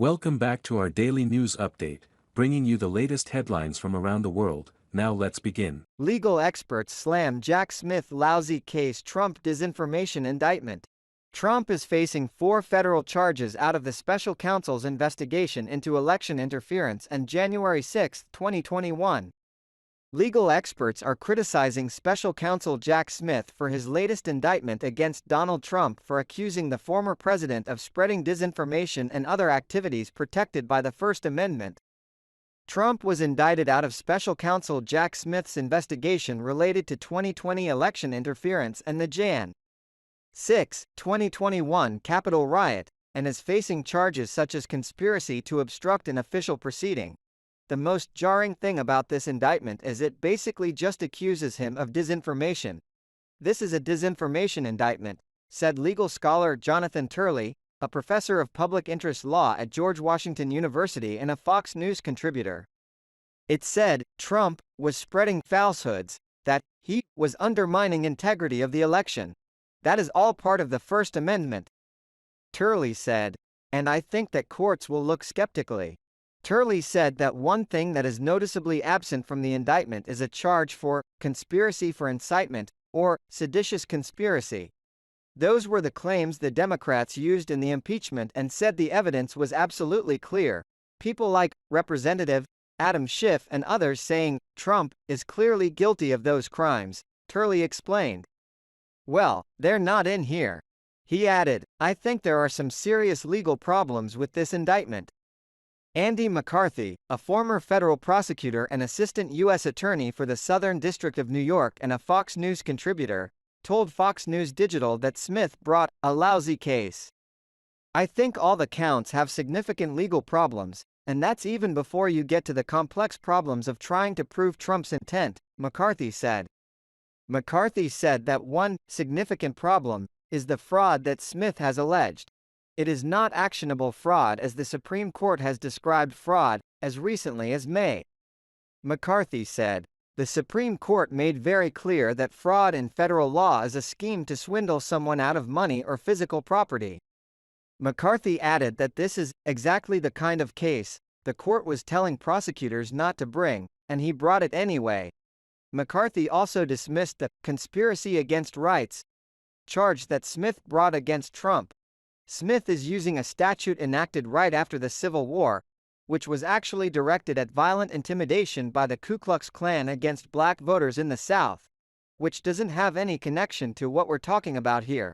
Welcome back to our daily news update, bringing you the latest headlines from around the world. Now let's begin. Legal experts slam Jack Smith lousy case Trump disinformation indictment. Trump is facing 4 federal charges out of the special counsel's investigation into election interference on January 6, 2021. Legal experts are criticizing special counsel Jack Smith for his latest indictment against Donald Trump for accusing the former president of spreading disinformation and other activities protected by the First Amendment. Trump was indicted out of special counsel Jack Smith's investigation related to 2020 election interference and the Jan. 6, 2021 Capitol riot, and is facing charges such as conspiracy to obstruct an official proceeding. The most jarring thing about this indictment is it basically just accuses him of disinformation. This is a disinformation indictment, said legal scholar Jonathan Turley, a professor of public interest law at George Washington University and a Fox News contributor. It said Trump was spreading falsehoods, that he was undermining integrity of the election. That is all part of the First Amendment. Turley said, and I think that courts will look skeptically. Turley said that one thing that is noticeably absent from the indictment is a charge for conspiracy for incitement or seditious conspiracy. Those were the claims the Democrats used in the impeachment and said the evidence was absolutely clear. People like Representative Adam Schiff and others saying Trump is clearly guilty of those crimes, Turley explained. Well, they're not in here. He added, I think there are some serious legal problems with this indictment. Andy McCarthy, a former federal prosecutor and assistant U.S. attorney for the Southern District of New York and a Fox News contributor, told Fox News Digital that Smith brought a lousy case. I think all the counts have significant legal problems, and that's even before you get to the complex problems of trying to prove Trump's intent, McCarthy said. McCarthy said that one significant problem is the fraud that Smith has alleged. It is not actionable fraud as the Supreme Court has described fraud as recently as May. McCarthy said, the Supreme Court made very clear that fraud in federal law is a scheme to swindle someone out of money or physical property. McCarthy added that this is exactly the kind of case the court was telling prosecutors not to bring, and he brought it anyway. McCarthy also dismissed the conspiracy against rights charge that Smith brought against Trump. Smith is using a statute enacted right after the Civil War, which was actually directed at violent intimidation by the Ku Klux Klan against black voters in the South, which doesn't have any connection to what we're talking about here.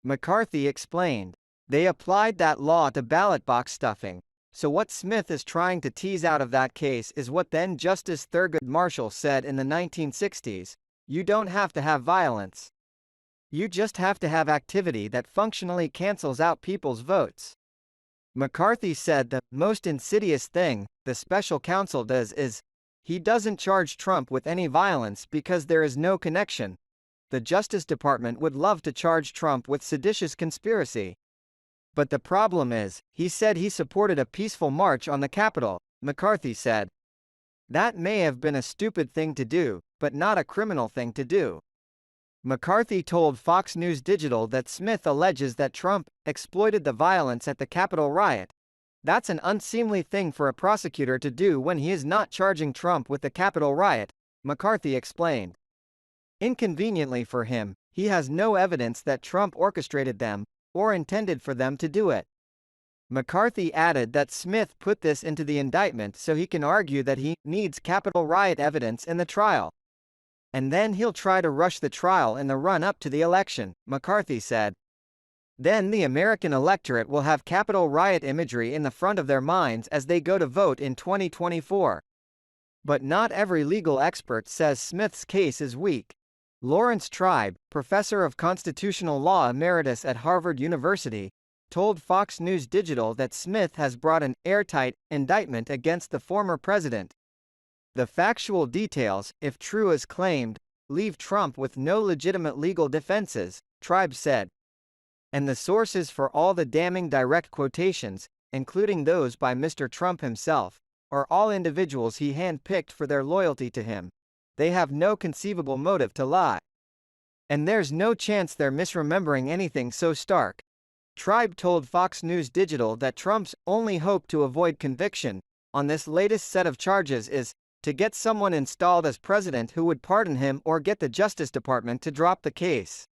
McCarthy explained, they applied that law to ballot box stuffing, so what Smith is trying to tease out of that case is what then Justice Thurgood Marshall said in the 1960s, you don't have to have violence. You just have to have activity that functionally cancels out people's votes. McCarthy said the most insidious thing the special counsel does is, he doesn't charge Trump with any violence because there is no connection. The Justice Department would love to charge Trump with seditious conspiracy. But the problem is, he said he supported a peaceful march on the Capitol, McCarthy said. That may have been a stupid thing to do, but not a criminal thing to do. McCarthy told Fox News Digital that Smith alleges that Trump exploited the violence at the Capitol riot. That's an unseemly thing for a prosecutor to do when he is not charging Trump with the Capitol riot, McCarthy explained. Inconveniently for him, he has no evidence that Trump orchestrated them or intended for them to do it. McCarthy added that Smith put this into the indictment so he can argue that he needs Capitol riot evidence in the trial. And then he'll try to rush the trial in the run-up to the election, McCarthy said. Then the American electorate will have Capitol riot imagery in the front of their minds as they go to vote in 2024. But not every legal expert says Smith's case is weak. Lawrence Tribe, professor of constitutional law emeritus at Harvard University, told Fox News Digital that Smith has brought an airtight indictment against the former president. The factual details, if true as claimed, leave Trump with no legitimate legal defenses, Tribe said. And the sources for all the damning direct quotations, including those by Mr. Trump himself, are all individuals he handpicked for their loyalty to him. They have no conceivable motive to lie. And there's no chance they're misremembering anything so stark. Tribe told Fox News Digital that Trump's only hope to avoid conviction on this latest set of charges is to get someone installed as president who would pardon him or get the Justice Department to drop the case.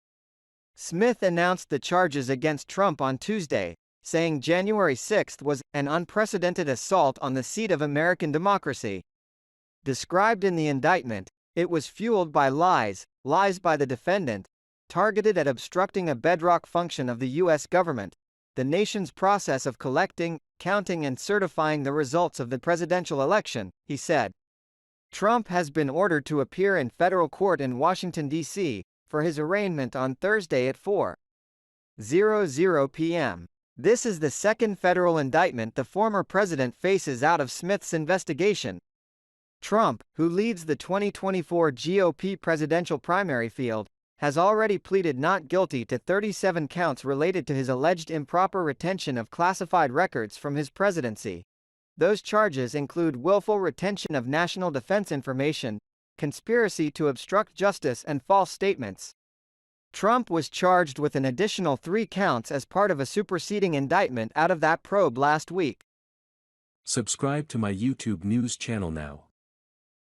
Smith announced the charges against Trump on Tuesday, saying January 6 was an unprecedented assault on the seat of American democracy. Described in the indictment, it was fueled by lies by the defendant, targeted at obstructing a bedrock function of the U.S. government, the nation's process of collecting, counting and certifying the results of the presidential election, he said. Trump has been ordered to appear in federal court in Washington, D.C., for his arraignment on Thursday at 4:00 p.m. This is the second federal indictment the former president faces out of Smith's investigation. Trump, who leads the 2024 GOP presidential primary field, has already pleaded not guilty to 37 counts related to his alleged improper retention of classified records from his presidency. Those charges include willful retention of national defense information, conspiracy to obstruct justice and false statements. Trump was charged with an additional 3 counts as part of a superseding indictment out of that probe last week. Subscribe to my YouTube news channel now.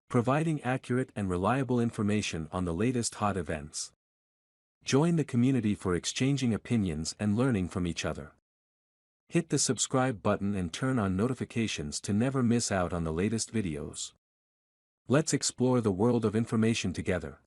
Providing accurate and reliable information on the latest hot events. Join the community for exchanging opinions and learning from each other. Hit the subscribe button and turn on notifications to never miss out on the latest videos. Let's explore the world of information together.